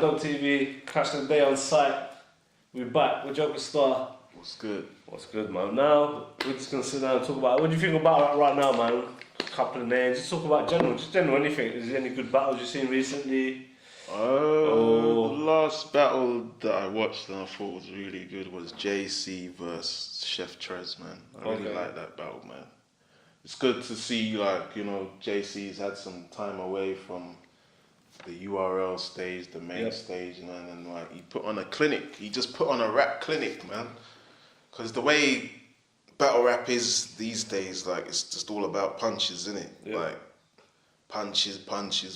MADDOGTV, catching the day on site. We're back with Joker Star. What's good? What's good, man? Now, we're just going to sit down and talk about, what do you think about right now, man? A couple of names, just talk about general anything. Is there any good battles you've seen recently? The last battle that I watched and I thought was really good was JC versus Chef Trez, man. I really like that battle, man. It's good to see, like, you know, JC's had some time away from the URL stage, the main stage, man, and like he put on a clinic. He just put on a rap clinic, man. Because the way battle rap is these days, like, it's just all about punches, isn't it? Yep. Like, punches,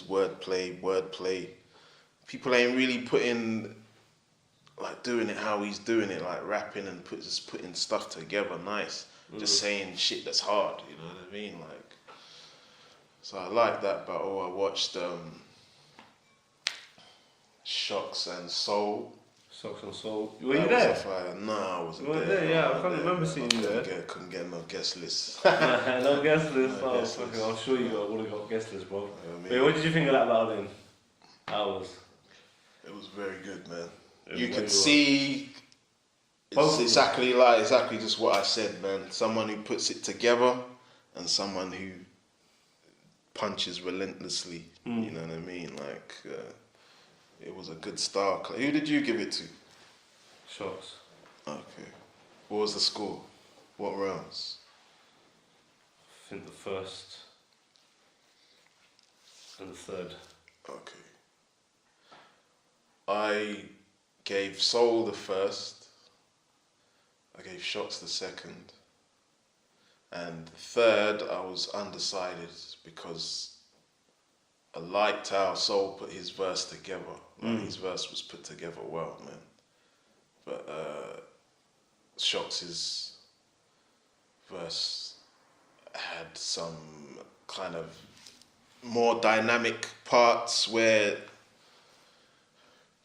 wordplay. People ain't really putting, like, doing it how he's doing it, like rapping and just putting stuff together nice. Just saying shit that's hard, you know what I mean? Like, so I like that battle. I watched SHOX and Soul. SHOX and Soul. Were you there? No, I wasn't there. There. Yeah, I can't remember seeing you there. Couldn't get no guest list. No guest list. No, fucking, I'm sure you would have got guest list, bro. Wait, what did you think of that battle then? It was very good, man. You could see it's exactly just what I said, man. Someone who puts it together and someone who punches relentlessly. You know what I mean? Like, it was a good star. Who did you give it to? SHOX. Okay. What was the score? What rounds? I think the first and the third. Okay. I gave Soul the first. I gave SHOX the second. And the third, I was undecided because I liked how Soul put his verse together. Like, his verse was put together well, man. But SHOX's verse had some kind of more dynamic parts where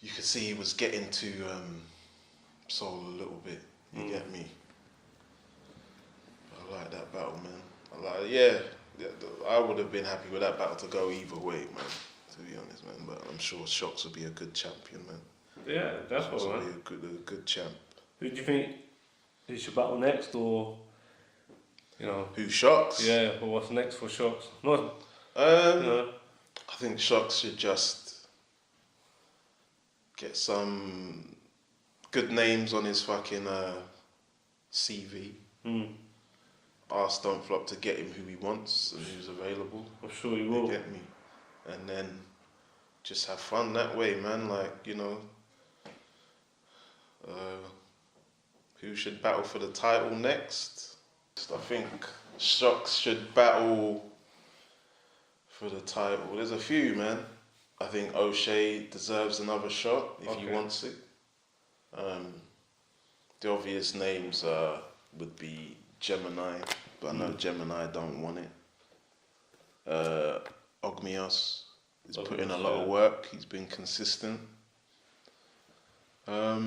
you could see he was getting to Soul a little bit. You get me? I like that battle, man. I would have been happy with that battle to go either way, man. To be honest, man. But I'm sure SHOX would be a good champion, man. Yeah, definitely, man. Would be a good champ. Who do you think he should battle next, or you know? Who, SHOX? Yeah, or what's next for SHOX? No. I think SHOX should just get some good names on his fucking CV. Ask Don't Flop to get him who he wants and who's available. I'm sure he will. You get me? And then just have fun that way, man. Like, you know, who should battle for the title next? I think SHOX should battle for the title. There's a few, man. I think O'Shea deserves another shot if he wants it. The obvious names would be GEMINI, but I know GEMINI don't want it. Ogmios is putting in a lot of work. He's been consistent. How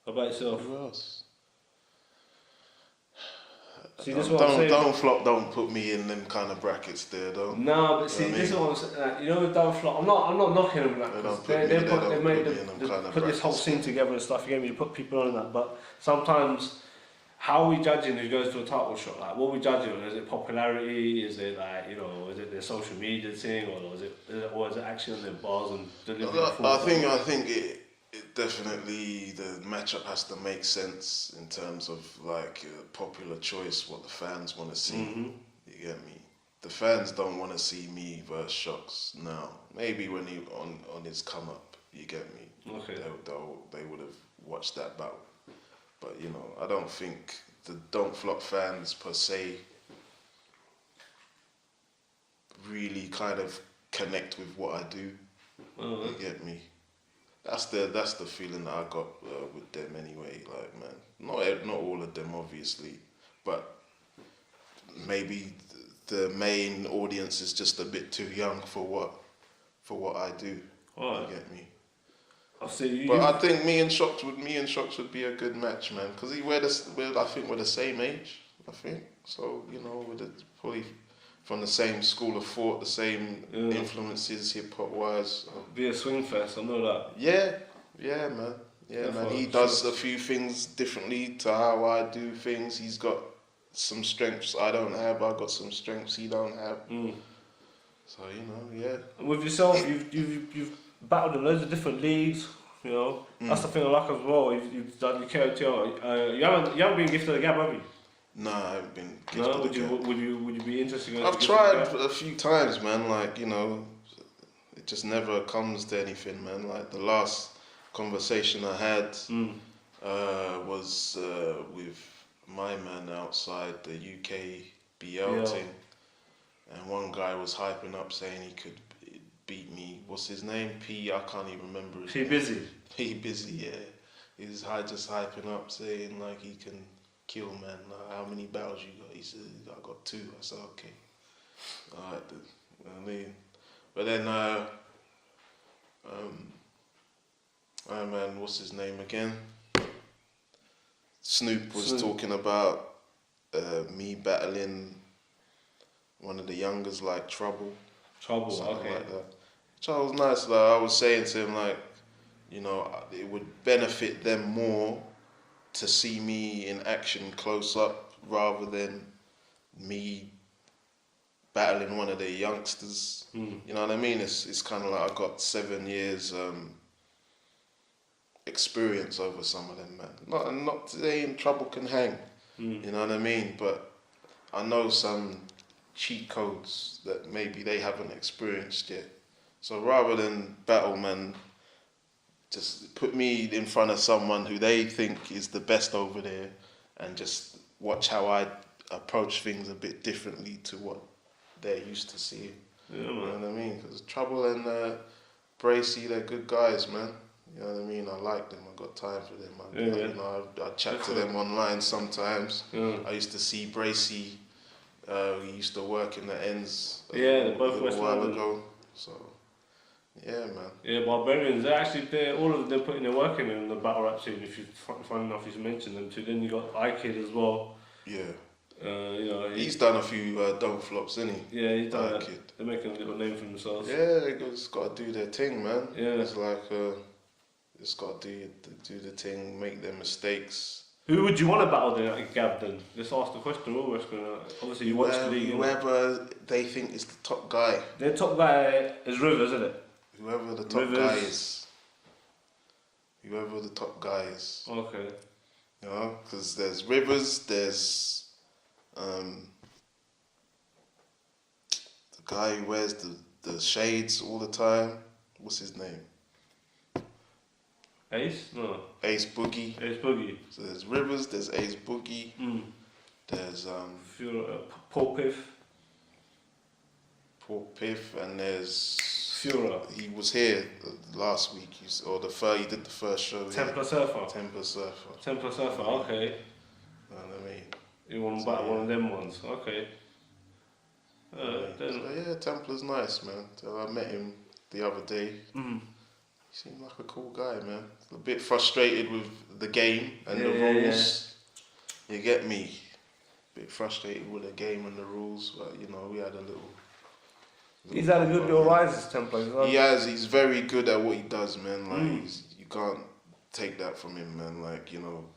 about yourself? Who else? See, this is what I'm saying. Don't Flop, don't put me in them kind of brackets there, though. No, but see, this is what I'm saying. You know, with Don't Flop, I'm not knocking them. Like, they put this whole scene together and stuff. You get me? You put people on that, but sometimes, how are we judging who goes to a title shot? Like, what are we judging on? Is it popularity? Is it like, you know, is it their social media thing, or is it actually on their bars and delivering? I think it definitely, the matchup has to make sense in terms of like popular choice, what the fans want to see. You get me? The fans don't want to see me versus SHOX now. Maybe when he on his come up, you get me? Okay. They would have watched that battle. But, you know, I don't think the Don't Flop fans per se really kind of connect with what I do. You get me? That's the feeling that I got with them anyway. Like, man, not all of them obviously, but maybe the main audience is just a bit too young for what I do. You get me? But I think me and SHOX would be a good match, man, because I think we're the same age. I think so. You know, we're probably from the same school of thought, the same influences, hip hop wise. Be a swing fest, I know that. Yeah, man. Yeah, man. He does a few things differently to how I do things. He's got some strengths I don't have. I've got some strengths he don't have. So And with yourself, you've battled in loads of different leagues. You know, that's the thing I like as well. You've done your KOTR. You haven't been gifted a gab, have you? No, I haven't been gifted a gab. Would you be interested in? I've tried a few times, man. Like it just never comes to anything, man. Like the last conversation I had was with my man outside the UKBL thing, and one guy was hyping up saying he could beat me. What's his name? I can't even remember his name. PBZ, yeah. He's just hyping up saying like he can kill, man. Like, how many battles you got? He said, I got 2. I said, okay. Alright, but then man, what's his name again? Snoop was talking about me battling one of the youngers, like Trouble, okay, like that. Which I was nice. Like I was saying to him, like, it would benefit them more to see me in action close up rather than me battling one of the youngsters. You know what I mean? It's kind of like I've got 7 years experience over some of them, man. Not saying Trouble can hang. You know what I mean? But I know some cheat codes that maybe they haven't experienced yet. So rather than battle, man, just put me in front of someone who they think is the best over there and just watch how I approach things a bit differently to what they're used to seeing. You know what I mean? Because Trouble and Bracy, they're good guys, man. You know what I mean? I like them. I got time for them. I chat to them online sometimes. I used to see Bracy. He used to work in the ends a while ago. So, yeah, man. Yeah, Barbarians. All of them putting their work in the battle rap scene. If you find enough, you mention them too. Then you got iKid as well. Yeah. He's done a few don't flops, isn't he? Yeah, he's done that. They're making a little name for themselves. Yeah, they just got to do their thing, man. Yeah. It's like, just got to do the thing, make their mistakes. Who would you want to battle then at Gab then? Let's ask the question. Obviously, you watch the league. Whoever they think is the top guy. Their top guy is Rivers, isn't it? Whoever the top guy is. Whoever the top guy is. Okay. You know, because there's Rivers, there's the guy who wears the shades all the time. What's his name? Ace? No. Ace Boogie. So there's Rivers, there's Ace Boogie. There's Paul Piff, and there's Fura. He was here last week. He did the first show. Templar Surfer. Okay. You know what I mean? You want to battle one of them ones? Okay. Templar's nice, man. So I met him the other day. He seemed like a cool guy, man. A bit frustrated with the game and the rules. You get me? A bit frustrated with the game and the rules, but we had a little. He's had a good little rise as Templar. He has. He's very good at what he does, man. Like you can't take that from him, man. Like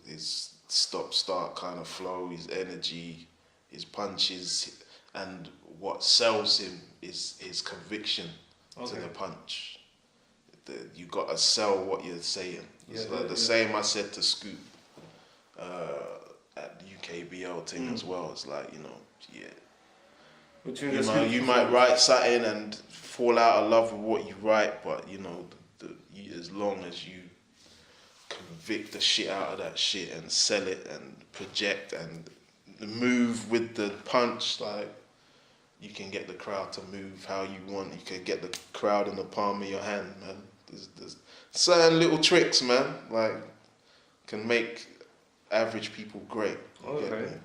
his stop-start kind of flow, his energy, his punches, and what sells him is his conviction to the punch. You got to sell what you're saying. It's like the same I said to Scoop at the UKBL thing as well. It's like, you might write something and fall out of love with what you write, but as long as you convict the shit out of that shit and sell it and project and move with the punch, like, you can get the crowd to move how you want. You can get the crowd in the palm of your hand, man. There's certain little tricks, man, like, can make average people great. Okay.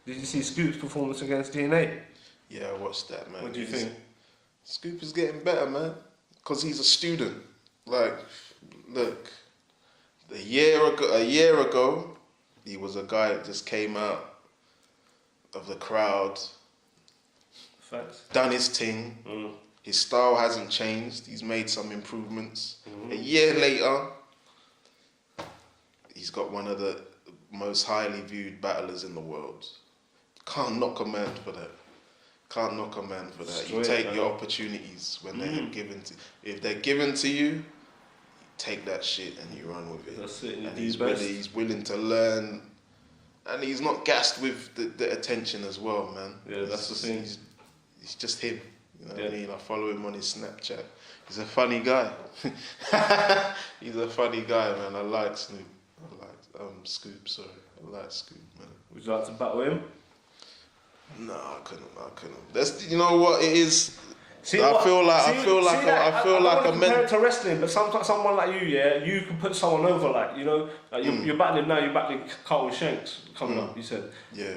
Did you see Scoop's performance against DNA? Yeah, I watched that, man. What do you think? Scoop is getting better, man, because he's a student. Like, look, a year ago, he was a guy that just came out of the crowd Facts. Done his thing. His style hasn't changed. He's made some improvements. A year later, he's got one of the most highly viewed battlers in the world. Can't knock a man for that. Can't knock a man for that. Straight, you take your opportunities when they're given to. If they're given to you, you take that shit and you run with it. That's it. And he's willing to learn, and he's not gassed with the attention as well, man. Yeah, that's the thing. He's just him. You know what I mean? I follow him on his Snapchat. He's a funny guy. He's a funny guy, man. I like Snoop. I like Scoop. Sorry, I like Scoop, man. Would you like to battle him? No, I couldn't. That's, you know what it is. I feel like compared to wrestling, but someone like you, yeah, you can put someone over, like, you know, like you're battling now. You're battling CARLTON Shanks coming up. You said, yeah.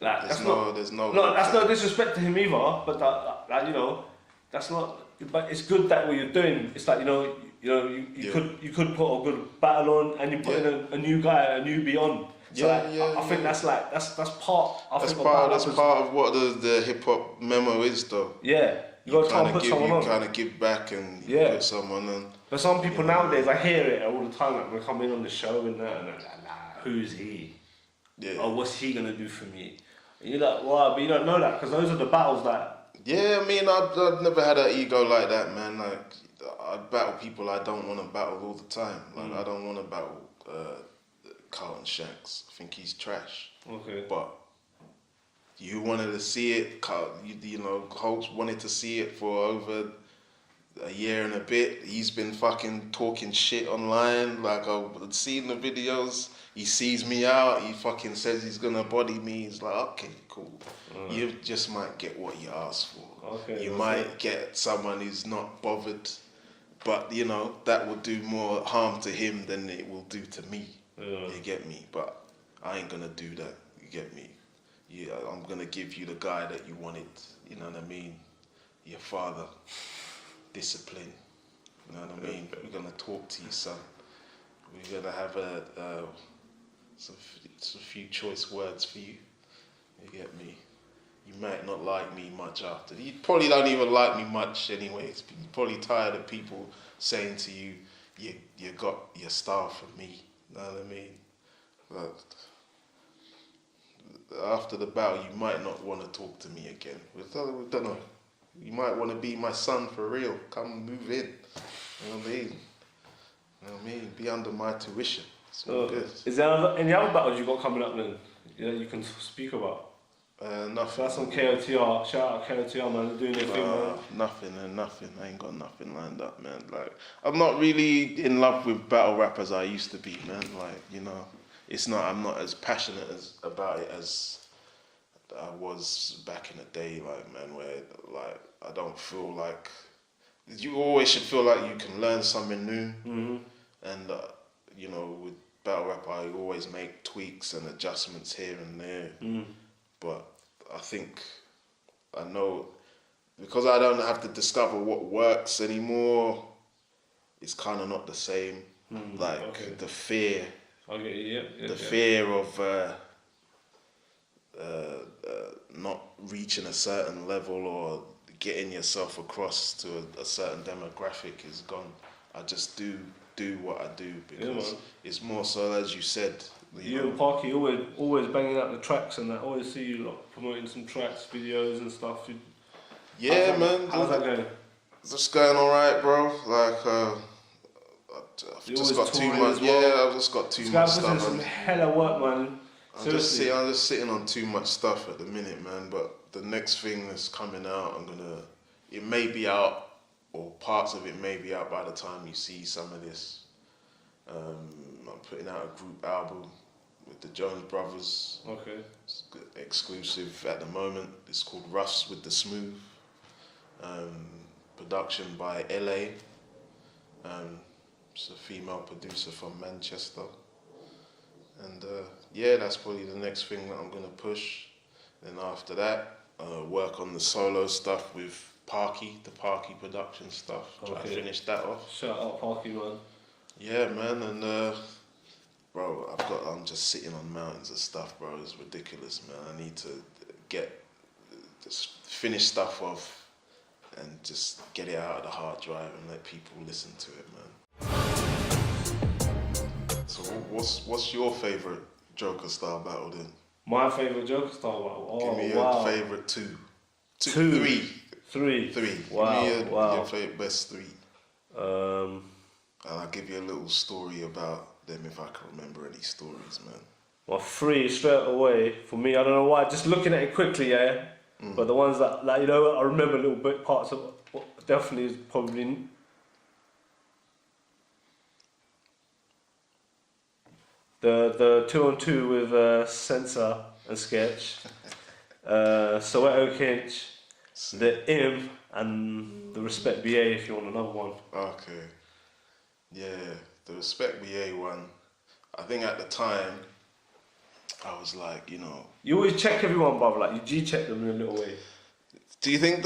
Like, there's no disrespect to him either, but that you know, that's not. But it's good that what you're doing. It's like you could put a good battle on, and you put in a new guy, a newbie on. So I think that's part. That's part of what the hip hop memo is, though. Yeah, you got to try and put someone on. You kind of give back and put someone on. But some people nowadays, I hear it all the time. Like, we come in on the show and they're like, who's he? Yeah. Oh, what's he gonna do for me? And you're like, well, but you don't know that because those are the battles that. Yeah, I mean, I've never had an ego like that, man. Like, I battle people I don't want to battle all the time. Like, I don't want to battle CARLTON Shanks. I think he's trash. Okay. But you wanted to see it. You know, Holtz wanted to see it for over a year and a bit. He's been fucking talking shit online. Like, I've seen the videos. He sees me out. He fucking says he's gonna body me. He's like, okay, cool. You just might get what you asked for. Okay. You might get someone who's not bothered, but you know that will do more harm to him than it will do to me. You get me? But I ain't gonna do that. You get me? Yeah, I'm gonna give you the guy that you wanted. You know what I mean? Your father. Discipline. You know what I mean? We're gonna talk to you, son. We're gonna have some few choice words for you. You get me? You might not like me much after. You probably don't even like me much anyways. You're probably tired of people saying to you, you got your style from me. You know what I mean? But after the battle, you might not want to talk to me again. We don't know. You might want to be my son for real. Come move in. You know what I mean? You know what I mean? Be under my tuition. It's all good. Is there any other battles you got coming up then? You can speak about? Nothing. That's on KOTR. Shout out KOTR, man. They're doing their thing, man. Nothing. I ain't got nothing lined up, man. Like, I'm not really in love with battle rap as I used to be, man. Like, you know, I'm not as passionate about it as I was back in the day, like, man, where, like, I don't feel like, you always should feel like you can learn something new. And, you know, with battle rap, I always make tweaks and adjustments here and there. But I know, because I don't have to discover what works anymore, it's kind of not the same. The fear. The fear of not reaching a certain level or getting yourself across to a certain demographic is gone. I just do what I do because it's more so, as you said. You and Parky always banging out the tracks and that. Always see you like promoting some tracks, videos and stuff. Yeah, man. How's that going? Just going alright, bro. Like, I've just got too much. I've just got too much stuff. Some hella work, man. I'm just sitting on too much stuff at the minute, man. But the next thing that's coming out, it may be out, or parts of it may be out by the time you see some of this. I'm putting out a group album with the Jones Brothers. Okay. It's exclusive at the moment. It's called Russ with the Smooth. Production by LA. It's a female producer from Manchester. And that's probably the next thing that I'm gonna push. Then after that, work on the solo stuff with Parky, the Parky production stuff. Try to finish that off. Shout out Parky, man. Yeah, man, and bro, I'm just sitting on mountains of stuff, bro. It's ridiculous, man. I need to get just finish stuff off and just get it out of the hard drive and let people listen to it, man. So what's your favourite Joker Star battle then? My favourite Joker Star battle? Oh, give me your favourite three. Wow, give me your favourite best three. And I'll give you a little story about them if I can remember any stories, man. Well, three straight away for me. I don't know why. Just looking at it quickly, yeah. But the ones that, like, you know, I remember little bit parts of. Definitely is probably. The 2-on-2 with Sensor and Sketch, Soweto Kinch, the Im, and the Respect BA if you want another one. Okay. Yeah, the Respect BA one. I think at the time, I was like, you know. You always check everyone, brother. Like you G-check them in a little way. Do you think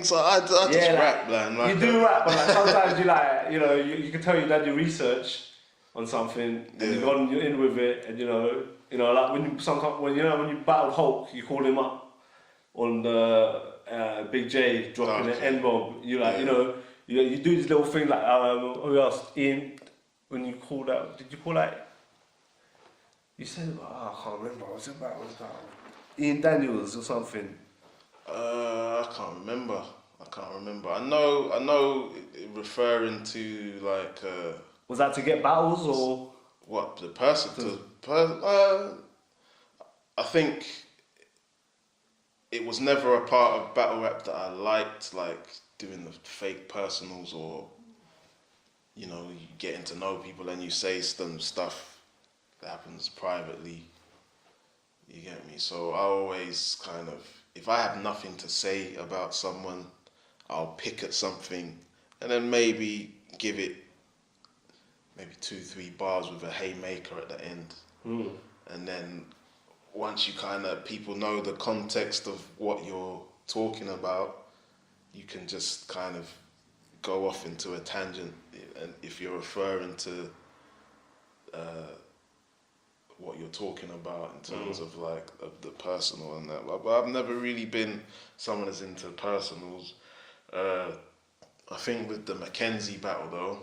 so? I just rap, man. Like, you do rap, but like sometimes you like, you know, you can tell you done your research on something, and you're in with it, and you know, like when you battled Hulk, you called him up on the Big J dropping an N-bomb. You like, you know, you do this little thing like who else? Ian, when you called out, did you call out? You said, I can't remember. What was it about? Ian Daniels or something. I can't remember. I know. Referring to like. Was that to get battles or what the person? I think it was never a part of battle rap that I liked, like doing the fake personals or, you know, you getting to know people and you say some stuff that happens privately. You get me? So I always kind of, if I have nothing to say about someone, I'll pick at something and then maybe give it maybe 2-3 bars with a haymaker at the end. And then once you kind of, people know the context of what you're talking about, you can just kind of go off into a tangent. And if you're referring to what you're talking about in terms of like of the personal and that, but I've never really been someone that's into personals. I think with the MACKENZIE battle though,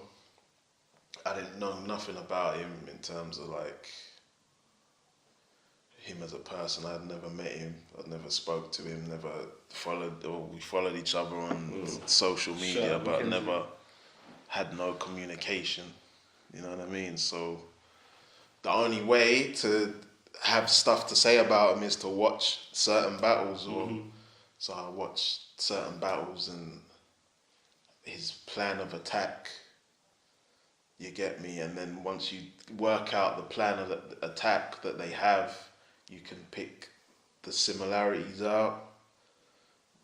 I didn't know nothing about him in terms of like him as a person. I'd never met him, I'd never spoke to him, never followed, or we followed each other on social media, but never had no communication, you know what I mean? So the only way to have stuff to say about him is to watch certain battles, or so I watched certain battles and his plan of attack, you get me, and then once you work out the plan of the attack that they have, you can pick the similarities out,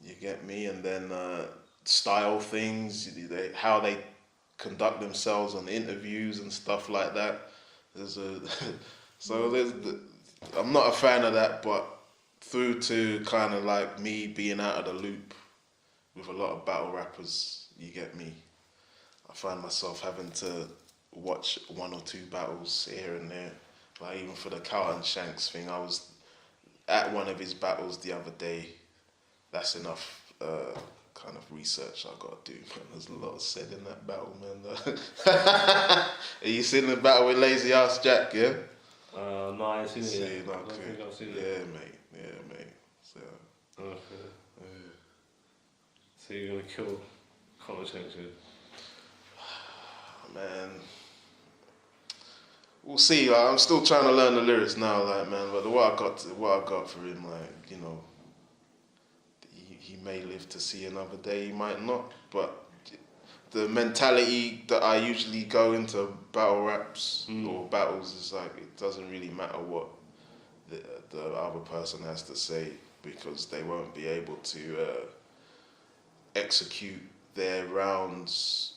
you get me, and then style things, how they conduct themselves on interviews and stuff like that. I'm not a fan of that, but through to kind of like me being out of the loop with a lot of battle rappers, you get me, I find myself having to watch 1 or 2 battles here and there. Like even for the CARLTON SHANKS thing, I was at one of his battles the other day. That's enough kind of research I got to do, man. There's a lot said in that battle, man. Are you seen the battle with Lazy Ass Jack, yeah? No, I ain't seen it yet. I don't think I've seen it. Yeah, mate. So, okay. So you're gonna kill COJAY, man. We'll see. Like, I'm still trying to learn the lyrics now, like, man. But what I got for him, like, you know, he may live to see another day. He might not. But the mentality that I usually go into battle raps or battles is like, it doesn't really matter what the other person has to say, because they won't be able to execute their rounds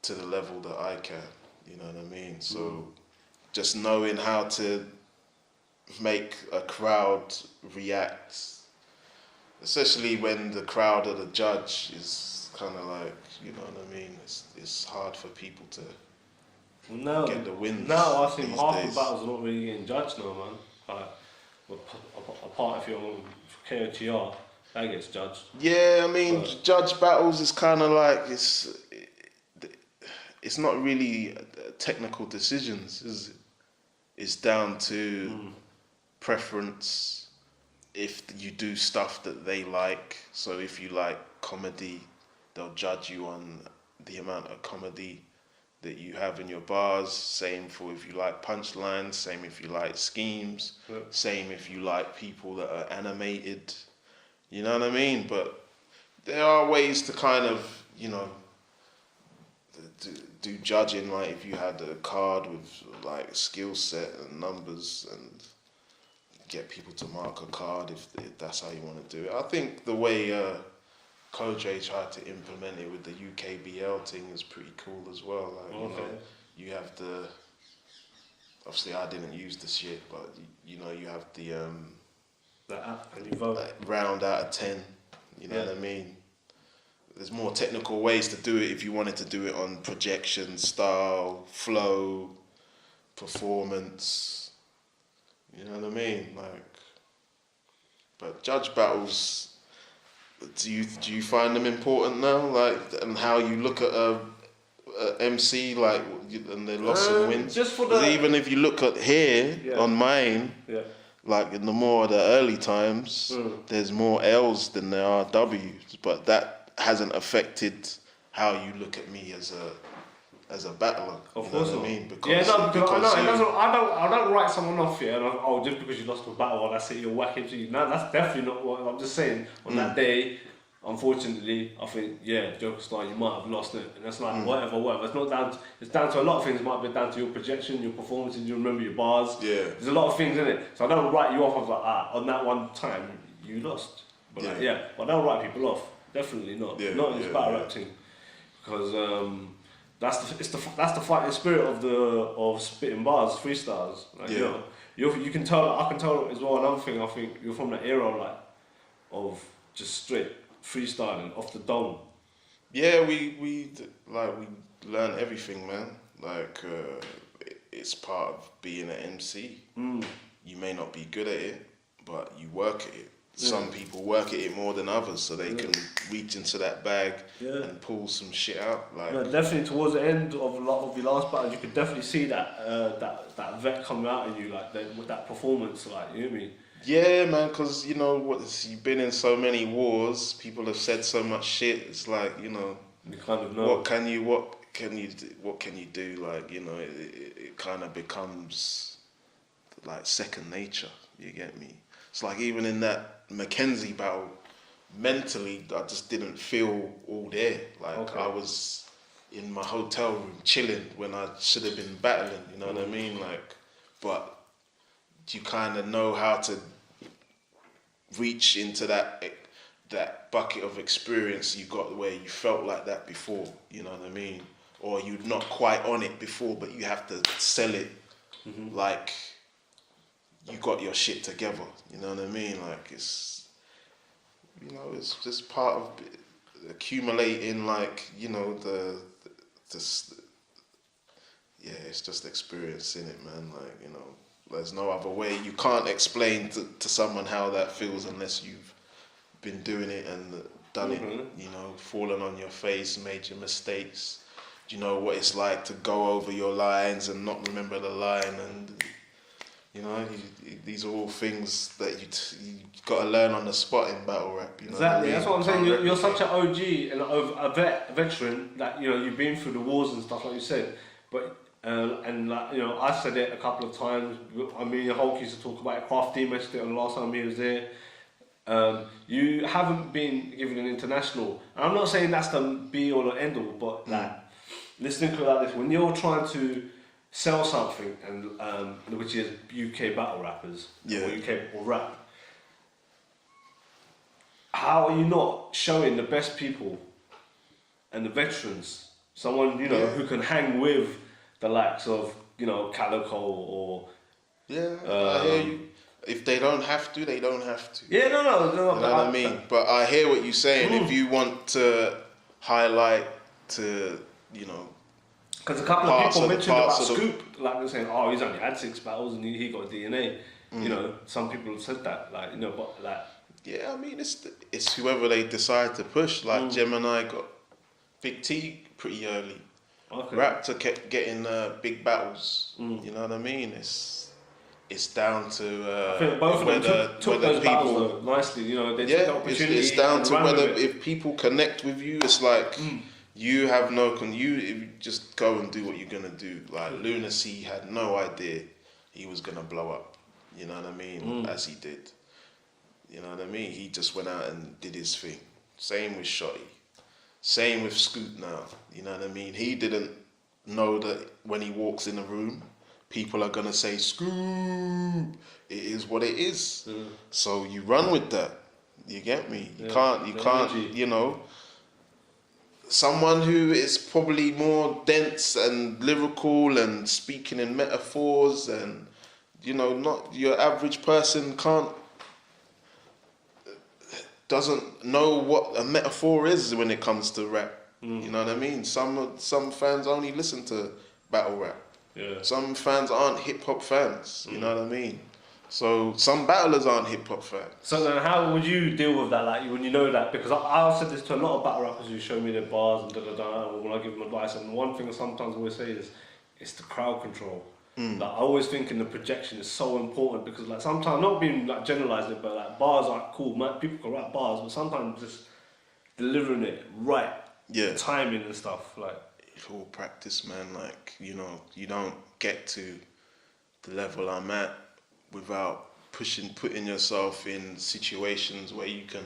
to the level that I can. You know what I mean? So just knowing how to make a crowd react, especially when the crowd or the judge is kind of like, you know what I mean? It's hard for people to get the wins. Now I think half the battles are not really getting judged now, man. Like, apart if you're on KOTR. That gets judged. Yeah, I mean, judge battles is kind of like it's not really technical decisions, is it? It's down to preference. If you do stuff that they like, so if you like comedy, they'll judge you on the amount of comedy that you have in your bars. Same for if you like punchlines, same if you like schemes, same if you like people that are animated. You know what I mean? But there are ways to kind of, you know, do judging, like if you had a card with like skill set and numbers and get people to mark a card if that's how you want to do it. I think the way COJAY tried to implement it with the UKBL thing is pretty cool as well. Like, you know, you have the, obviously I didn't use the shit, but you know, you have the app and you vote. Like round out of 10, you know what I mean? There's more technical ways to do it if you wanted to do it on projection, style, flow, performance. You know what I mean? Like, but judge battles, do you find them important now? Like, and how you look at a MC, like, and their loss and wins? Just for the... Even if you look at here on mine, like in the more of the early times, there's more L's than there are W's, but that hasn't affected how you look at me as a battler. Of course what I mean? Because, I don't write someone off here. And just because you lost a battle, that's it. You're whacking to you. No, that's definitely not what I'm just saying. On that day, unfortunately, I think Joker Star, you might have lost it, and that's like whatever. It's not down. It's down to a lot of things. It might be down to your projection, your performances. You remember your bars. Yeah. There's a lot of things in it. So I don't write you off. I was like, on that one time you lost. But but I don't write people off. Definitely not. Not in this battle rap thing, because that's the fighting spirit of spitting bars, freestyles. Like, you can tell. I can tell as well. Another thing, I think you're from the era like of just straight freestyling off the dome. Yeah, we learn everything, man. Like it's part of being an MC. You may not be good at it, but you work at it. Some people work at it more than others, so they can reach into that bag and pull some shit out. Like, definitely towards the end of a lot of your last battles, you could definitely see that vet coming out in you, like with that performance, like, you know what I mean? Yeah, man, because you know what, you've been in so many wars. People have said so much shit. It's like, you know, you kind of know what can you do? Like, you know, it kind of becomes like second nature. You get me? It's like even in that MACKENZIE battle, mentally, I just didn't feel all there. Like I was in my hotel room chilling when I should have been battling. You know what I mean? Like, but you kind of know how to reach into that bucket of experience you got where you felt like that before. You know what I mean? Or you're not quite on it before, but you have to sell it like you got your shit together, you know what I mean? Like, it's, you know, it's just part of accumulating, like, you know, it's just experiencing it, man. Like, you know, there's no other way. You can't explain to someone how that feels unless you've been doing it and done it, you know, fallen on your face, made your mistakes. Do you know what it's like to go over your lines and not remember the line? And you know, these are all things that you got to learn on the spot in battle rap. You know exactly, that's what I'm saying. You're such an OG and a veteran that, you know, you've been through the wars and stuff, like you said. But and like, you know, I said it a couple of times. I mean, Hulk used to talk about it. Craft D mentioned it on the last time he was there. You haven't been given an international. And I'm not saying that's the be all or end all, but like, listening to it like this, when you're trying to sell something, and which is UK battle rappers, or UK or rap, how are you not showing the best people and the veterans, someone, you know, who can hang with the likes of, you know, CALICOE or I hear you. If they don't have to, they don't have to. Yeah, no. You know what I mean? But I hear what you're saying. If you want to highlight to, you know, because a couple of people mentioned about Scoop, like they're saying, oh, he's only had 6 battles and he got DNA. You know, some people have said that, like, you know, but like, Yeah, I mean, it's whoever they decide to push. Like GEMINI got Big T pretty early. Okay. Raptor kept getting big battles. You know what I mean? It's down to I think both of them took those battles though, nicely. You know, they took the opportunity. It's down to whether if people connect with you. It's like you have you just go and do what you're gonna do. Like Lunacy had no idea he was gonna blow up. You know what I mean? As he did. You know what I mean? He just went out and did his thing. Same with Shotty. Same with Scoot now. You know what I mean? He didn't know that when he walks in a room, people are gonna say Scoot. It is what it is. So you run with that. You get me? You can't. You know, someone who is probably more dense and lyrical and speaking in metaphors and not your average person doesn't know what a metaphor is when it comes to rap. You know what I mean? Some fans only listen to battle rap. Yeah. Some fans aren't hip hop fans. You know what I mean? So some battlers aren't hip hop fans. So then, how would you deal with that? Like when you know that, because I've said this to a lot of battle rappers who show me their bars and when I give them advice. And one thing I sometimes always say is, it's the crowd control. Like I always think in the projection is so important because like sometimes not being like generalising, but like bars are cool. People can write bars, but sometimes just delivering it right, timing and stuff like. It's all practice, man. Like you don't get to the level I'm at without putting yourself in situations where you can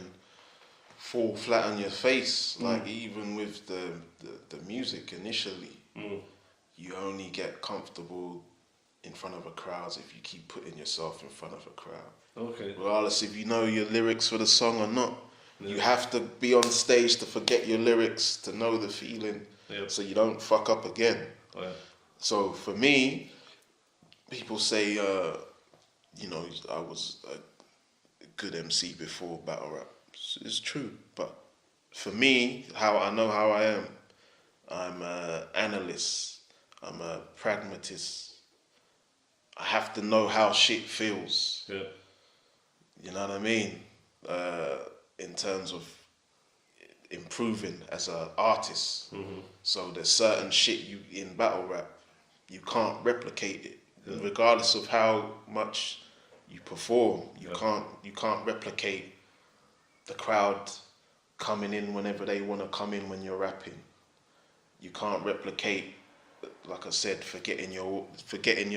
fall flat on your face. Like even with the music initially, you only get comfortable in front of a crowd if you keep putting yourself in front of a crowd. Okay. Regardless if you know your lyrics for the song or not. Yeah. You have to be on stage to forget your lyrics, to know the feeling, so you don't fuck up again. Oh, yeah. So for me, people say, I was a good MC before battle rap. It's true, but for me, I know how I am. I'm an analyst. I'm a pragmatist. I have to know how shit feels. Yeah. You know what I mean? In terms of improving as an artist. So there's certain shit in battle rap, you can't replicate it. Regardless of how much you perform, you can't replicate the crowd coming in whenever they want to come in when you're rapping. You can't replicate, like I said, forgetting your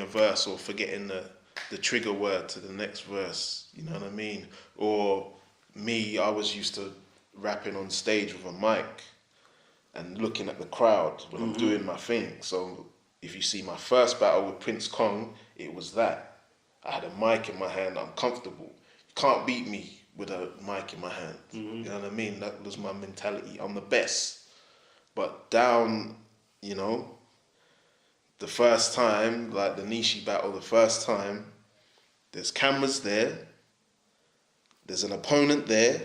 verse or forgetting the trigger word to the next verse. You know what I mean? Or me, I was used to rapping on stage with a mic and looking at the crowd when I'm doing my thing. So if you see my first battle with Prince Kong, it was that. I had a mic in my hand, I'm comfortable. You can't beat me with a mic in my hand. You know what I mean? That was my mentality. I'm the best. But down, the first time, like the Nishi battle, the first time, there's cameras there, there's an opponent there,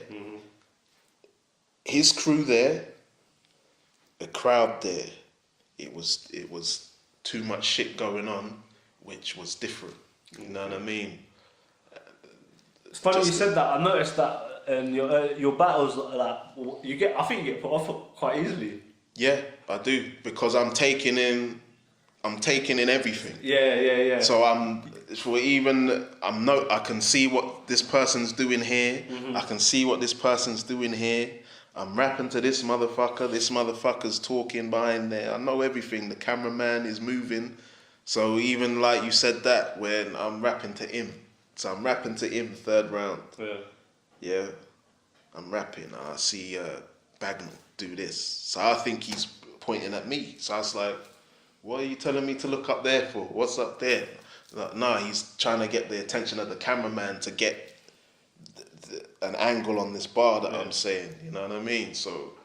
his crew there, the crowd there. It was too much shit going on, which was different. You know what I mean? It's funny you said that. I noticed that in your battles, like I think you get put off quite easily. Yeah, I do, because I'm taking in everything. Yeah. So I can see what this person's doing here. I can see what this person's doing here. I'm rapping to this motherfucker's talking behind there. I know everything. The cameraman is moving. So even like you said that, when I'm rapping to him. So I'm rapping to him third round. Yeah. I'm rapping. I see Bagnall do this. So I think he's pointing at me. So I was like, what are you telling me to look up there for? What's up there? Like, nah, he's trying to get the attention of the cameraman to get an angle on this bar that I'm saying. You know what I mean? So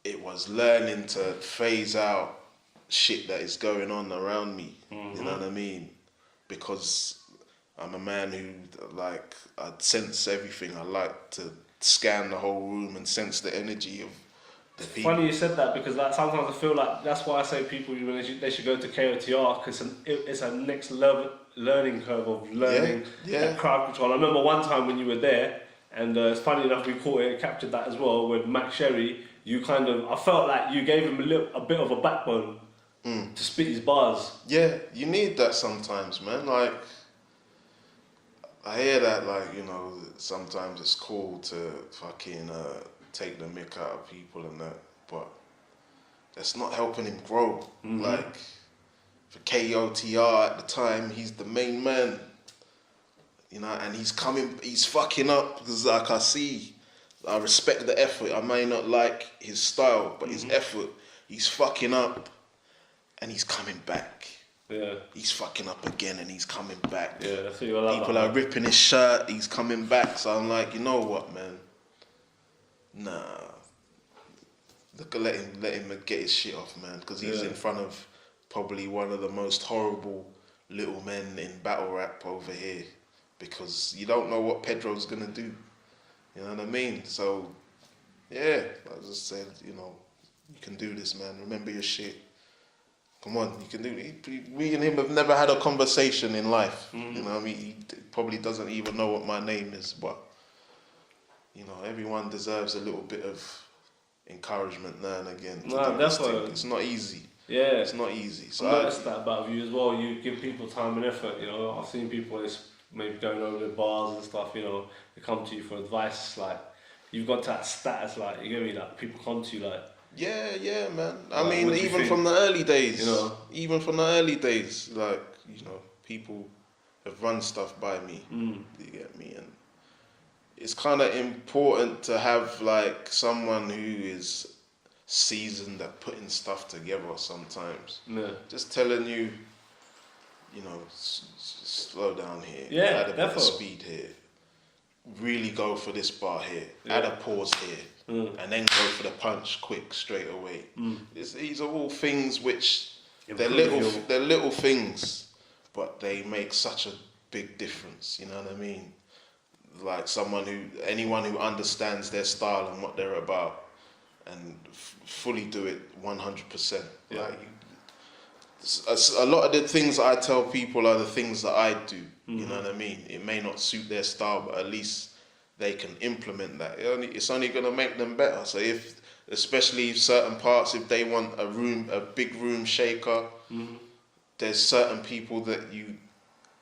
it was learning to phase out shit that is going on around me. You know what I mean? Because I'm a man who, like, I sense everything. I like to scan the whole room and sense the energy of the people. Funny you said that, because like sometimes I feel like that's why I say people they should go to KOTR, because it's a next level learning curve of learning that crowd control. I remember one time when you were there, And it's funny enough, we captured that as well with Mac Sherry. You kind of, I felt like you gave him a bit of a backbone to spit his bars. Yeah, you need that sometimes, man. Like, I hear that, like, you know, sometimes it's cool to fucking take the mick out of people and that, but that's not helping him grow. Like, for KOTR at the time, he's the main man, you know, and he's fucking up because, like, I respect the effort. I may not like his style, but his effort, he's fucking up and he's coming back. Yeah. He's fucking up again and he's coming back. Yeah, that's what you're like. People are ripping his shirt, he's coming back. So I'm like, you know what, man? Nah. Look, let him get his shit off, man. Because he's in front of probably one of the most horrible little men in battle rap over here. Because you don't know what Pedro's going to do. You know what I mean? So, yeah, I just said, you know, you can do this, man. Remember your shit. Come on, you can do it. Me and him have never had a conversation in life. You know what I mean? He probably doesn't even know what my name is, but, you know, everyone deserves a little bit of encouragement now and again. No, that's what... It's not easy. Yeah. It's not easy. So I noticed that about you as well. You give people time and effort, you know. I've seen people maybe going over the bars and stuff, you know. They come to you for advice, like, you've got that status, like, you get me? Like, people come to you, like... Yeah, man. I mean, even from the early days, you know? Even from the early days, like, you know, people have run stuff by me, you get me? And it's kind of important to have, like, someone who is seasoned at putting stuff together sometimes. Yeah. Just telling you, you know, slow down here, add a bit of speed here, really go for this bar here, add a pause here. And then go for the punch quick straight away. These are all things which they're little things, but they make such a big difference. You know what I mean? Like anyone who understands their style and what they're about, and fully do it 100%. Yeah. Like a lot of the things I tell people are the things that I do. You know what I mean? It may not suit their style, but at least they can implement that. It's only going to make them better. So especially certain parts, if they want a big room shaker, there's certain people that you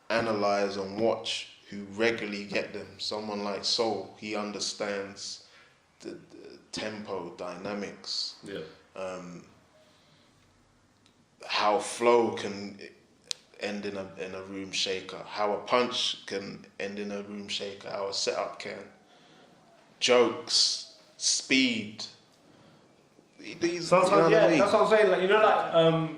analyze and watch who regularly get them. Someone like Soul, he understands the tempo, dynamics, how flow can end in a room shaker, how a punch can end in a room shaker, how a setup can, jokes, speed. Sometimes, that's what I'm saying. Like, you know, like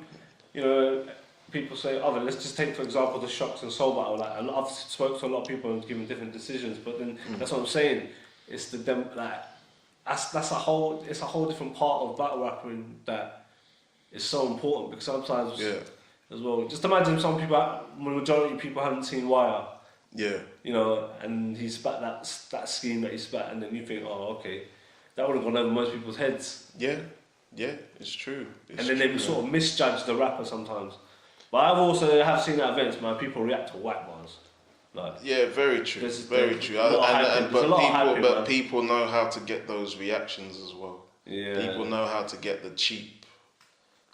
you know, people say, let's just take for example the SHOX and Soul battle. Like, I've spoke to a lot of people and given different decisions, but then that's what I'm saying. It's that's a whole different part of battle rapping that is so important, because sometimes. As well. Just imagine the majority of people haven't seen Wire. Yeah. You know, and he spat that scheme that he spat, and then you think, oh, okay, that would have gone over most people's heads. Yeah, it's true. And then they sort of misjudge the rapper sometimes. But I've also seen at events, man, people react to Wack bars. Like, yeah, very true. Very true. But people know how to get those reactions as well. Yeah. People know how to get the cheap,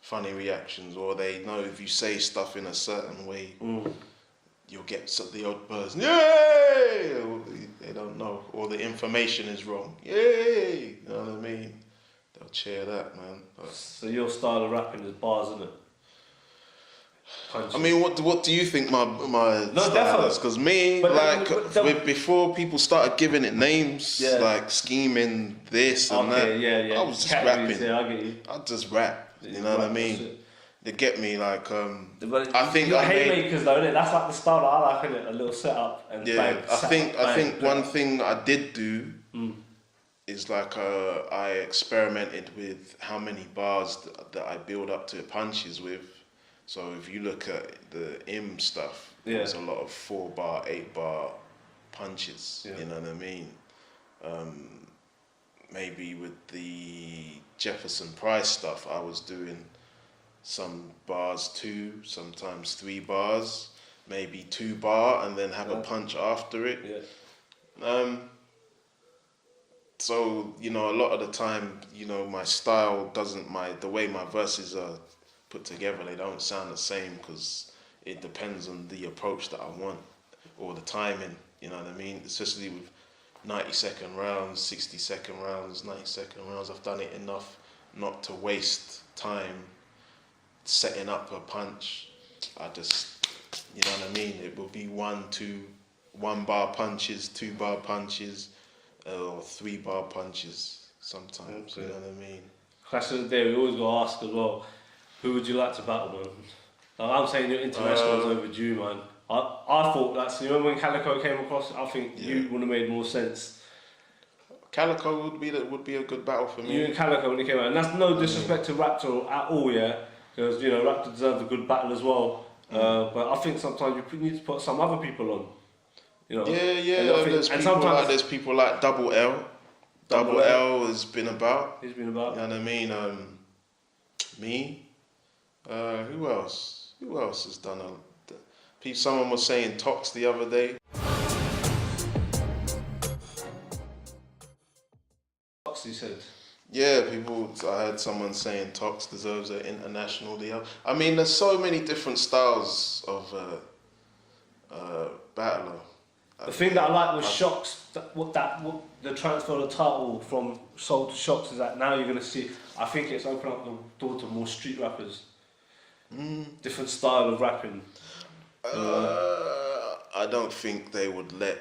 funny reactions, or they know if you say stuff in a certain way, you'll get the odd person, yay! Or they don't know, or the information is wrong, yay! You know what I mean? They'll cheer that, man. But so your style of rapping is bars, isn't it? I mean, what do you think my style is? Because me, before people started giving it names, like scheming this and that, I was just rapping. Yeah, I get you. I just rap. You know what I mean? They get me, like, I think you're haymakers though, innit? That's like the style that I like, innit? A little setup and bang, I think one thing I did do is like I experimented with how many bars that I build up to punches with. So if you look at the IM stuff, there's a lot of 4-bar, 8-bar punches. You know what I mean? Maybe with the Jefferson Price stuff, I was doing some bars 2, sometimes 3 bars, maybe 2 bar, and then have a punch after it. So, you know, a lot of the time, you know, my style doesn't, the way my verses are put together, they don't sound the same because it depends on the approach that I want or the timing, you know what I mean? Especially with 90-second rounds, 60-second rounds, 90-second rounds. I've done it enough not to waste time setting up a punch. I just, you know what I mean? It will be 1 bar punches, 2 bar punches, or 3 bar punches sometimes, you know what I mean? Clash of the day, we always got to ask as well, who would you like to battle, man? Like I'm saying your international's overdue, man. I thought that's, you know, when CALICOE came across, I think you would have made more sense. CALICOE would be a good battle for me. You and CALICOE when he came out, and that's no disrespect to Raptor at all, yeah, because you know Raptor deserves a good battle as well. But I think sometimes you need to put some other people on. You know. There's people like Double L. Double L has been about. He's been about. You know what I mean? Me. Who else? Who else has done a? Someone was saying Tox the other day. Tox, he said. Yeah, I heard someone saying Tox deserves an international deal. I mean, there's so many different styles of battler. The thing that I like with SHOX, the transfer of the title from Soul to SHOX is that now you're going to see, I think it's opened up the door to more street rappers. Different style of rapping. I don't think they would let,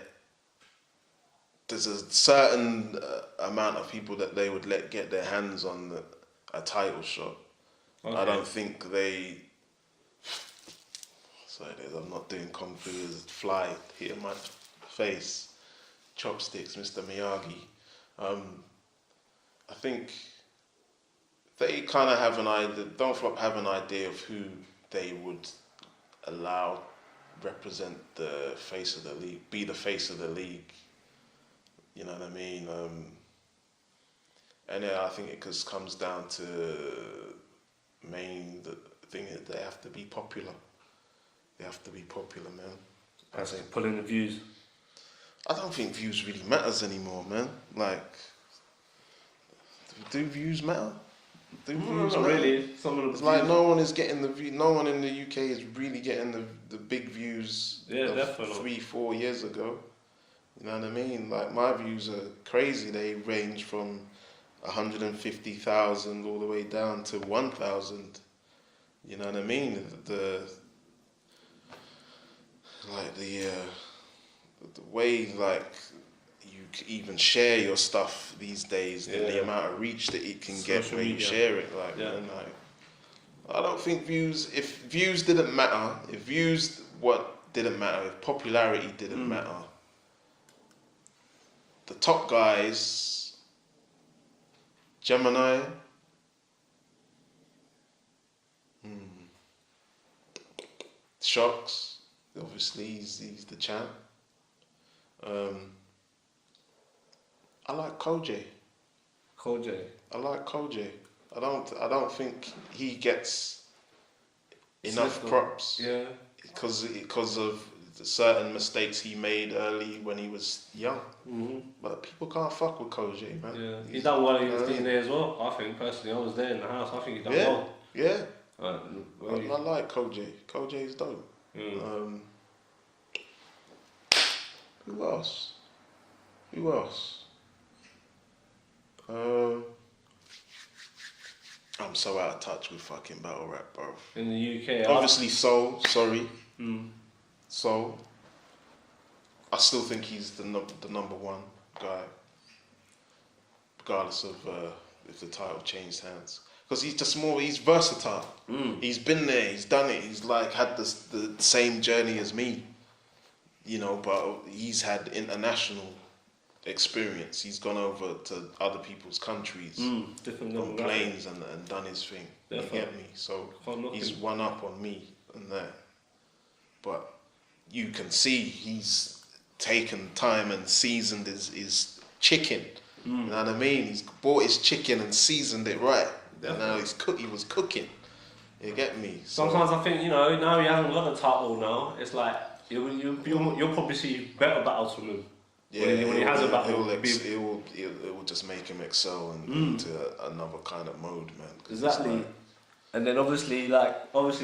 there's a certain amount of people that they would let get their hands on a title shot. Okay. I don't think they, sorry, I'm not doing Kung Fu, as fly hitting my face, chopsticks, Mr. Miyagi. I think they kind of have an idea, Don't Flop have an idea of who they would allow represent the face of the league, be the face of the league. You know what I mean? And I think it just comes down to the thing is they have to be popular. They have to be popular, man. That's like pulling the views. I don't think views really matters anymore, man. Like, do views matter? Do views matter? Really. It's like no one is getting the view. No one in the UK is really getting the big views. Yeah, definitely. 3-4 years ago. You know what I mean? Like my views are crazy. They range from 150,000 all the way down to 1,000. You know what I mean? The way like you even share your stuff these days, and the amount of reach that it can get when you share it, like, man, like, I don't think views. If views didn't matter, if popularity didn't matter, the top guys, GEMINI, SHOX, obviously he's the champ. I like KOJAY. I like KOJAY. I don't think he gets enough props. Yeah. Because of the certain mistakes he made early when he was young. But people can't fuck with KOJAY, man. Yeah. He done well in his DNA as well. I think personally, I was there in the house. I think he done well. Yeah. I like KOJAY. KOJAY's dope. Who else? I'm so out of touch with fucking battle rap, bro. In the UK, obviously Soul. Sorry, Soul. I still think he's the number one guy, regardless of if the title changed hands. Because he's just he's versatile. He's been there, he's done it. He's like had the same journey as me, you know. But he's had international experience. He's gone over to other people's countries, on planes, and done his thing. Definitely. You get me? So he's one up on me and that. But you can see he's taken time and seasoned his chicken. You know what I mean? He's bought his chicken and seasoned it right. And now he was cooking. You get me? So sometimes I think, you know, now he hasn't got the title now, it's like you'll probably see better battles from him. Yeah, when he has a battle, it will just make him excel into another kind of mode, man. Exactly. Like, and then obviously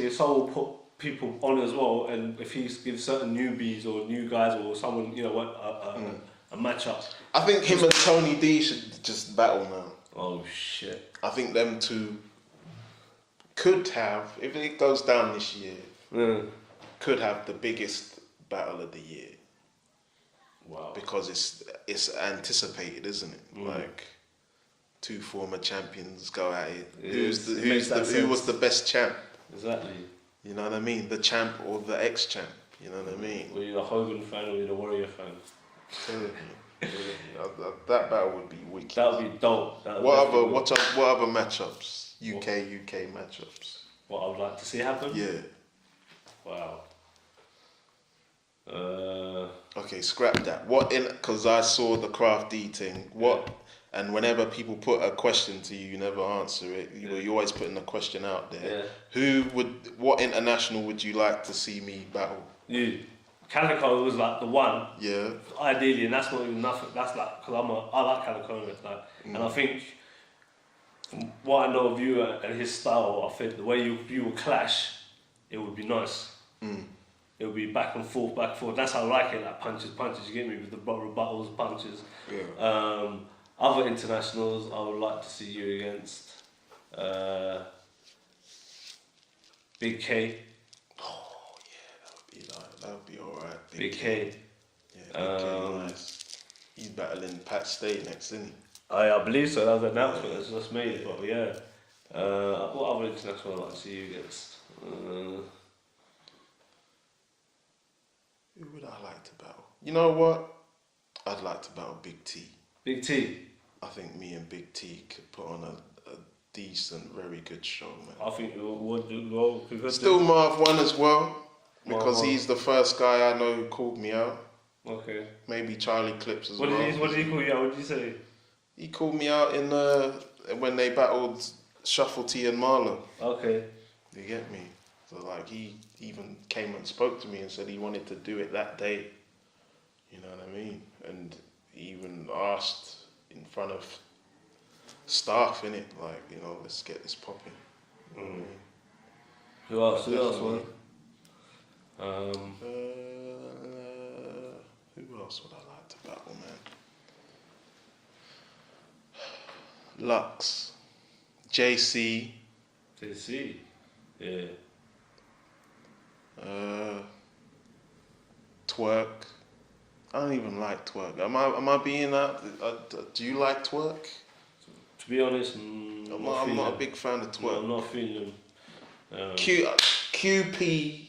Soul will put people on as well, and if he gives certain newbies or new guys or someone, you know, a matchup. I think him and Tony D should just battle now. Oh shit. I think them two could have, if it goes down this year, could have the biggest battle of the year. Wow. Because it's anticipated, isn't it? Like two former champions go at it. Who was the best champ? Exactly. You know what I mean? The champ or the ex-champ. You know what I mean? Were you the Hogan fan or were you the Warrior fan? That battle would be wicked. That would be dope. What other matchups? UK matchups. What I would like to see happen? Yeah. Wow. Okay, scrap that. Because I saw the crafty thing. And whenever people put a question to you, you never answer it. You're always putting a question out there. Yeah. What international would you like to see me battle? You. CALICOE was like the one. Yeah. Ideally, and that's not even nothing. That's like, because I like CALICOE, like, and I think from what I know of you and his style, I think the way you will clash, it would be nice. It would be back and forth. That's how I like it, like punches, you get me, with the rebuttals, punches. Yeah. Other internationals, I would like to see you against Big K. Oh yeah, that would be alright. Big K. Yeah, Big K, nice. He's battling Pat Stay next, isn't he? I believe so. That was an announcement that's just made. But yeah, what other international I'd like to see you against? Who would I like to battle? You know what? I'd like to battle Big T. Big T? I think me and Big T could put on a decent, very good show, man. I think we'll do. Still MARVWON as well, because he's the first guy I know who called me out. Okay. Maybe Charlie Clips as well. What did he call you out? What did you say? He called me out in when they battled Shuffle T and Marlowe. Okay. You get me? So like he even came and spoke to me and said he wanted to do it that day. You know what I mean? And he even asked in front of staff, innit? Like, you know, let's get this popping. You know what I mean? Who else? Who else would I like to battle, man? Lux. JC. JC? Yeah. TWORK. I don't even like TWORK. Am I being that? Do you like TWORK? To be honest, I'm not a big fan of TWORK. No, I'm not feeling. QP,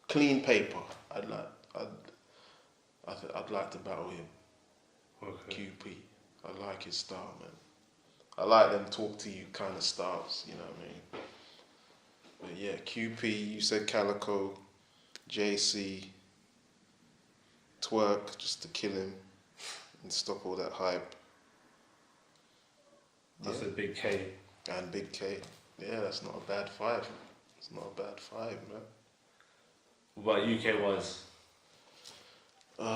clean paper. I'd like to battle him. Okay. QP. I like his style, man. I like them talk to you kind of styles. You know what I mean? But yeah, QP. You said CALICOE, JC. TWORK, just to kill him and stop all that hype. That's a Big K. And Big K. Yeah, that's not a bad five. It's not a bad five, man. What about UK wise? UK.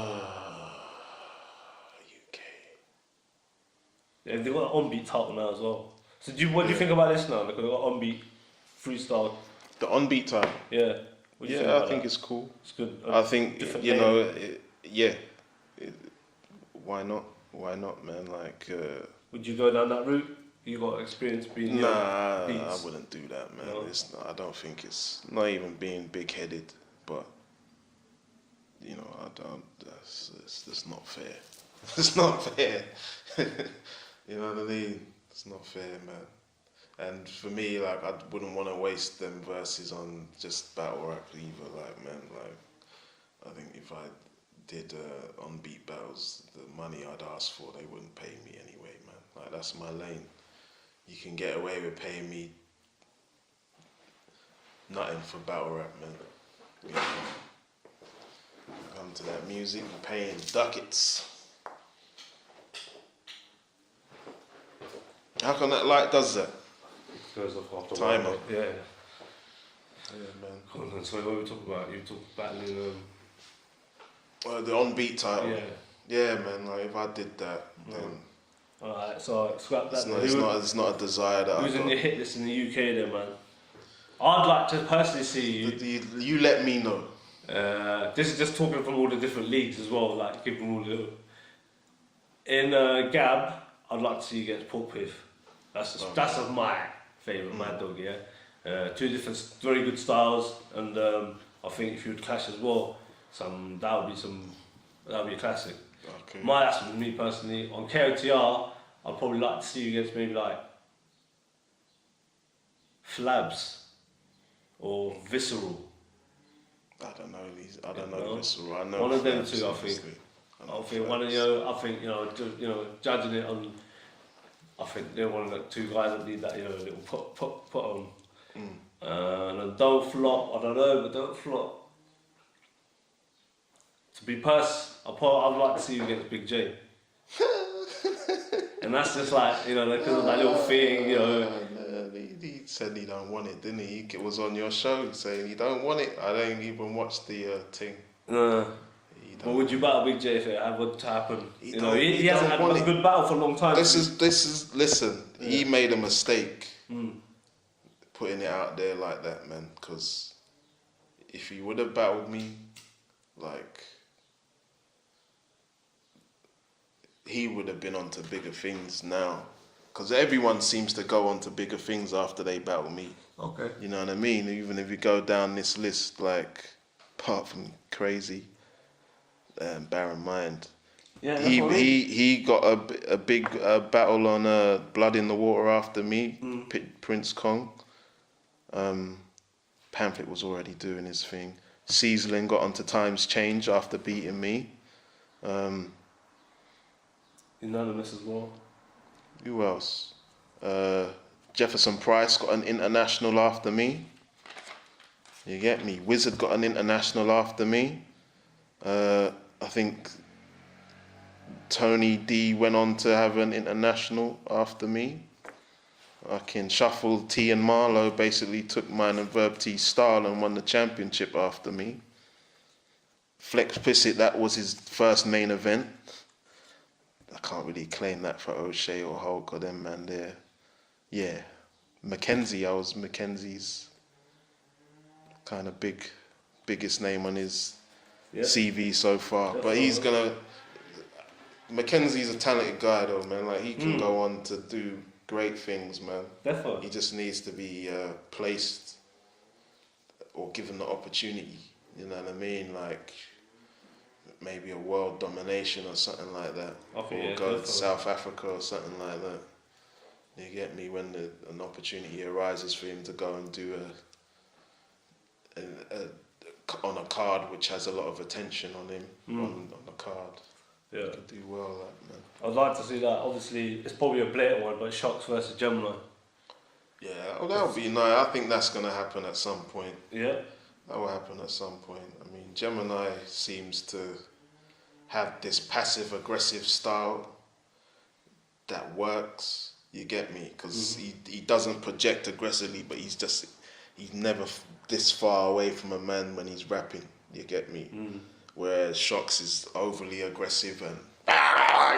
Yeah, they've got an on-beat title now as well. So what do you think about this now? Like, they've got on-beat freestyle. The on-beat title? Yeah. I think it's cool. It's good. I think, you know, why not? Why not, man? Like, would you go down that route? You got experience being I wouldn't do that, man. No. I don't think it's not even being big-headed, but you know, I don't. That's not fair. It's not fair. You know what I mean? It's not fair, man. And for me, like, I wouldn't want to waste them verses on just battle rap either. Like, man, like, I think if I did on beat battles, the money I'd ask for, they wouldn't pay me anyway, man. Like, that's my lane. You can get away with paying me nothing for battle rap, man. You know, come to that music, you're paying ducats. How come that light does that? It goes off after timer. Yeah. Yeah, man. Hold on, so what were we talking about? You talked battling the on beat title. Yeah. Yeah, man. Like if I did that, then alright. So scrap that. It's not a desire that who's I got. in your hit list in the UK, then, man? I'd like to personally see you. You let me know. This is just talking from all the different leagues as well. Like giving all the. In Gab, I'd like to see you against Pork Piff. That's my favourite Mad Dog. Yeah, two different, very good styles, and I think if you would clash as well, that would be a classic. Okay. That's with me personally. On KOTR, I'd probably like to see you against maybe like FLABBZ or VISCERAL. I don't know these. I don't know VISCERAL. I know one of them FLABBZ, two. I think. I think one of judging it on. I think they're one of the two guys that need that little put on. And don't flop. I don't know, but don't flop. To be I'd like to see you against Big J. And that's just like because of that little thing, He said he don't want it, didn't he? He was on your show saying he don't want it. I don't even watch the thing. But would you battle Big J if it were to happen? He hasn't had a good battle for a long time. Listen. Yeah. He made a mistake putting it out there like that, man. Because if he would have battled me, like he would have been onto bigger things now. Because everyone seems to go on to bigger things after they battle me. Okay. You know what I mean? Even if you go down this list, like apart from Crazy. Bear in mind, he got a big battle on Blood in the Water after me, Prince Kong. Pamphlet was already doing his thing. Seaslin got onto Times Change after beating me. Unanimous as well. Who else? Jefferson Price got an international after me. You get me? Wizard got an international after me. I think Tony D went on to have an international after me. I can Shuffle T and Marlowe basically took mine and Verb T's style and won the championship after me. Flex Pissett, that was his first main event. I can't really claim that for O'Shea or Hulk or them man there. Yeah, MACKENZIE, I was MACKENZIE's kind of biggest name on his CV so far. But he's gonna. MACKENZIE's a talented guy though, man. Like he can go on to do great things, man. Definitely. He just needs to be placed or given the opportunity. You know what I mean? Like maybe a world domination or something like that, or go to South Africa or something like that. You get me? When an opportunity arises for him to go and do on a card which has a lot of attention on him on the card. Yeah, he could do well, like, man. I'd like to see that. Obviously, it's probably a blatant one, but SHOX versus Gemini. Yeah, well, that would be nice. I think that's going to happen at some point. Yeah, that will happen at some point. I mean, Gemini seems to have this passive-aggressive style that works. You get me? Because he doesn't project aggressively, but he's never this far away from a man when he's rapping. You get me? Whereas SHOX is overly aggressive and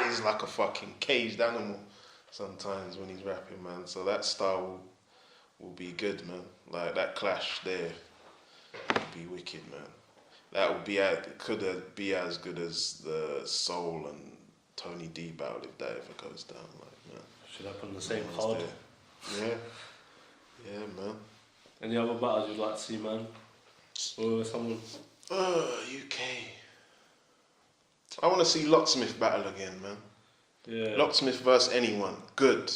he's like a fucking caged animal sometimes when he's rapping, man. So that style will be good, man. Like that clash there would be wicked, man. That would be could be as good as the Soul and Tony D battle if that ever goes down. Like, man. Should happen on the same card. Yeah, man. Any other battles you'd like to see, man? Or someone? UK. I want to see LOCKSYMTH battle again, man. Yeah. LOCKSYMTH versus anyone. Good.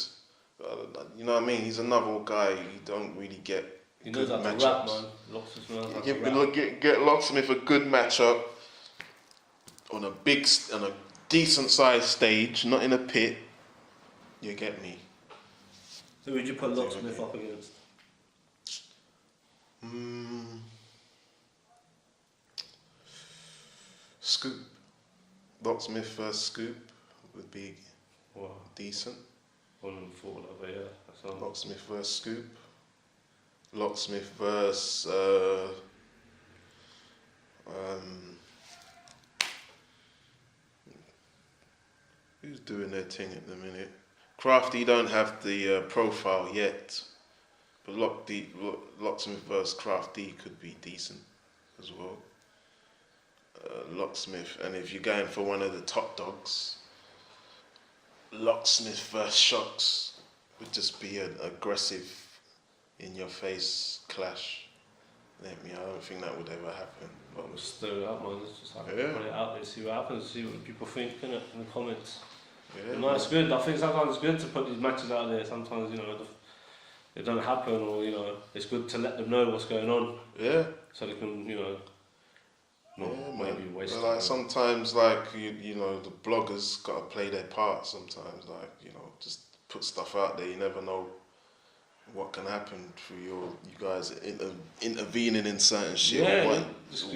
You know what I mean? He's another guy you don't really get good matchups. Rap, man. Get LOCKSYMTH a good matchup on a decent sized stage, not in a pit. You get me? So would you put LOCKSYMTH up against? Scoop. LOCKSYMTH versus Scoop would be decent. 1 and 4, whatever, yeah. LOCKSYMTH versus Scoop. LOCKSYMTH versus who's doing their thing at the minute? Crafty don't have the profile yet, but Locksmith versus Crafty could be decent as well. Locksmith, and if you're going for one of the top dogs, Locksmith versus SHOX would just be an aggressive, in-your-face clash. I don't think that would ever happen. But we'll stir it up, man. Let's just have to put it out there, see what happens, see what people think, innit, in the comments. Yeah, no, it's good. I think sometimes it's good to put these matches out there. Sometimes, you know, it don't happen, or, you know, it's good to let them know what's going on. Yeah. So they can, you know, maybe waste. But like sometimes, like you know, the bloggers gotta play their part. Sometimes, like, you know, just put stuff out there. You never know what can happen through you guys intervening in certain shit, or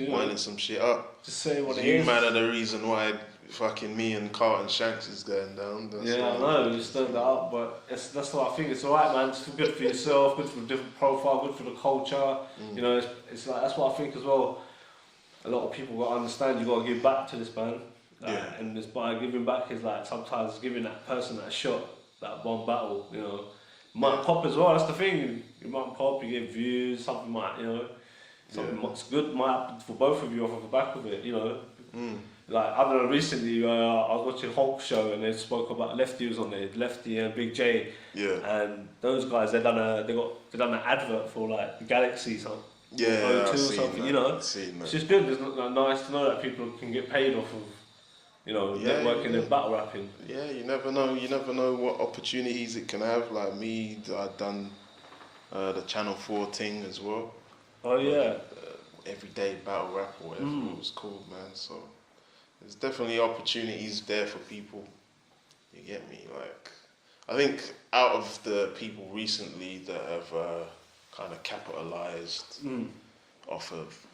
winding some shit up. Just say what it is. You man are the reason why fucking me and CARLTON SHANKS is going down. That's I know, you stirred that up, but that's what I think. It's alright, man. It's good for yourself, good for a different profile, good for the culture. You know, it's like, that's what I think as well. A lot of people got to understand you got to give back to this, man. And this by giving back is like sometimes giving that person that shot, that one battle, you know. Might pop as well, that's the thing. You might pop, you get views, something might, you know, something that's good might happen for both of you off of the back of it, you know. Like, I don't know, recently I was watching Hulk show and they spoke about Lefty was on there, Lefty and Big J. And those guys, they done an advert for like the Galaxy something. I've or seen something, that. you know. It's just good. It's like, nice to know that people can get paid off of, you know, networking and battle rapping. Yeah, you never know. You never know what opportunities it can have. Like me, I've done the Channel 4 thing as well. Oh yeah. Everyday battle rap or whatever it was called, man. So there's definitely opportunities there for people. You get me? Like, I think out of the people recently that have kind of capitalized off of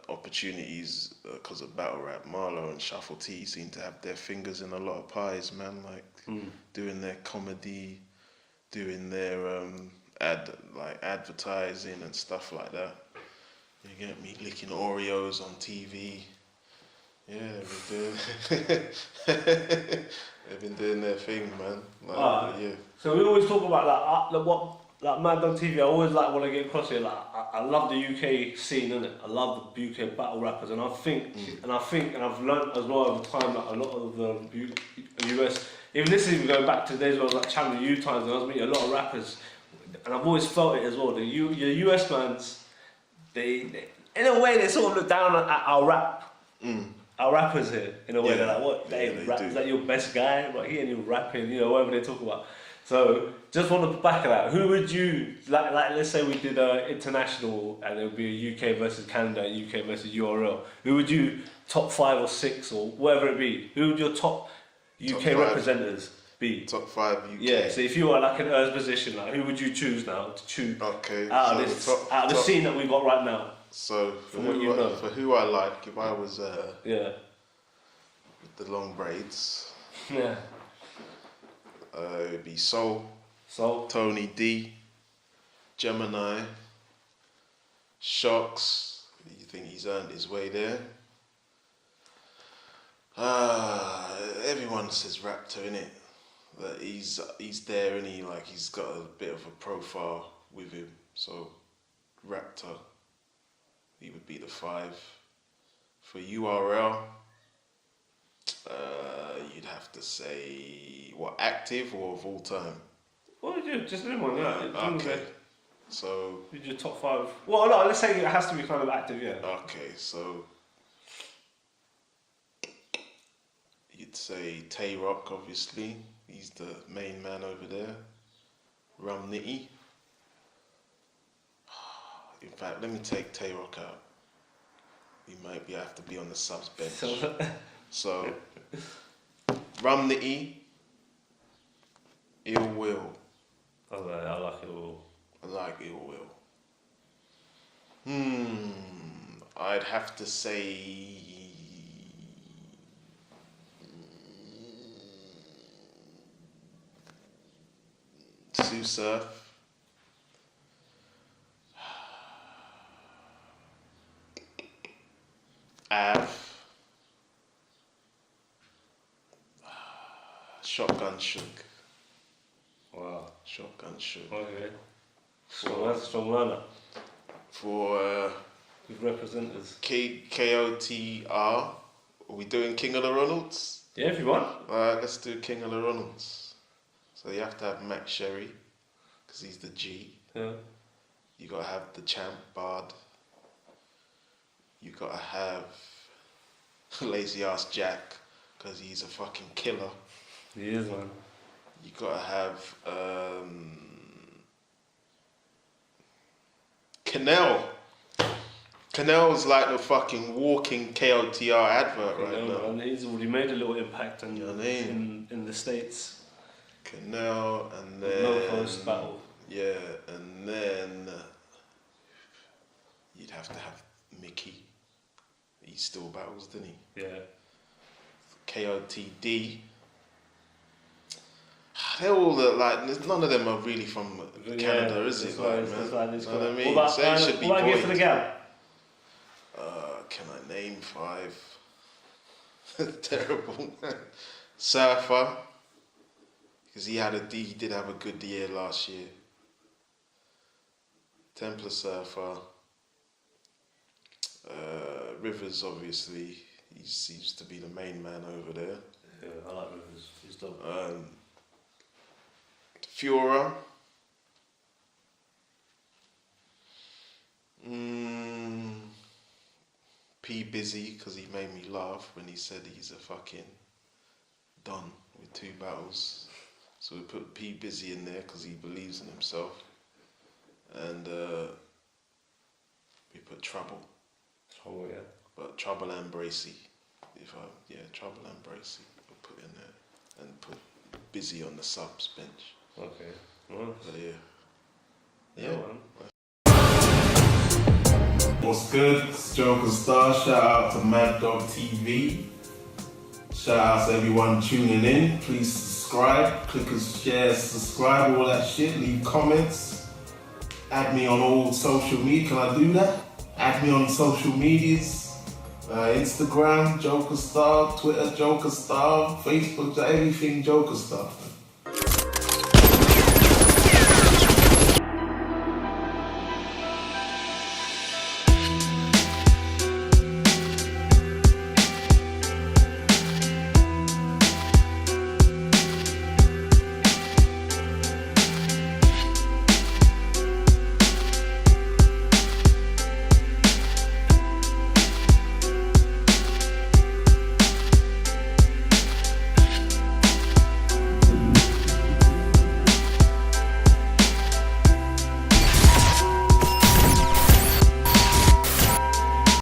opportunities because of battle rap, Marlowe and Shuffle T seem to have their fingers in a lot of pies, man. Like doing their comedy, doing their advertising and stuff like that. You get me? Licking Oreos on TV. Yeah, they've been doing their thing, man. Like, So we always talk about like MADDOGTV. I always like when I get across here. Like I love the UK scene, innit? I love the UK battle rappers, and I think and I've learnt as well over time that a lot of the US, even this is even going back to days where I was like Channel U times, and I was meeting a lot of rappers, and I've always felt it as well. The US mans, they in a way they sort of look down at our rap. Our rappers here, in a way, they're like, what, is that your best guy? But he ain't even rapping, you know, whatever they talk about. So, just on the back of that, who would you, like let's say we did international and it would be UK versus Canada, UK versus URL. Who would you, top 5 or 6 or whatever it be, who would your top UK representatives be? Top 5 UK. Yeah, so if you were like in Earth's position, like, who would you choose now to choose out of the scene that we've got right now? So, for who I like, if I was with the long braids, it'd be Soul, Tony D, Gemini, SHOX. You think he's earned his way there? Everyone says Raptor, innit? That he's there, and he's got a bit of a profile with him. So Raptor, he would be the 5. For URL, you'd have to say, what, active or of all time? Well, just anyone, okay. So, who's your top 5? Well, no, let's say it has to be kind of active, yeah. Okay, so you'd say TWORK, obviously. He's the main man over there. Rum Nitty. In fact, let me take TWORK out. He might have to be on the subs bench. So, Rum Nitty, Ill Will. Okay, I like Ill Will. I like Ill Will. I'd have to say Sue Surf. Av. Shotgun Shook. Wow. Shotgun Shook. Okay. Strong lineup. For With representatives. KOTR, are we doing King of the Ronalds? Yeah, if you want. Alright, let's do King of the Ronalds. So you have to have Mac Sherry, because he's the G. Yeah. You gotta have the Champ Bard. You gotta have Lazy Ass Jack, because he's a fucking killer. He is, man. You gotta have Canel. Canel's like the fucking walking KOTR advert right now. And he's already made a little impact in, You know what I mean? in the States. Canel, and then No first battle. Yeah, and then you'd have to have Mickey. He still battles, didn't he? Yeah. KOTD. They're all like, none of them are really from Canada, is it? Like, man? You know what I mean? What about, so it should be what about for the gal? Can I name 5? Terrible. Surfer, because he did have a good year last year. Templar Surfer. Rivers, obviously, he seems to be the main man over there. Yeah, I like Rivers. He's dope. Fura. P Busy, because he made me laugh when he said he's a fucking done with 2 battles. So we put P Busy in there because he believes in himself. And we put Trouble. Trouble, yeah. But Trouble and Bracy. Trouble and Bracy we'll put in there. And put Busy on the subs bench. Okay. Nice. But yeah. Man. What's good? It's Joker Star. Shout out to MADDOGTV. Shout out to everyone tuning in. Please subscribe, click and share, subscribe, all that shit. Leave comments. Add me on all social media. Can I do that? Add me on social medias. Instagram, Joker Star. Twitter, Joker Star. Facebook, everything Joker Star.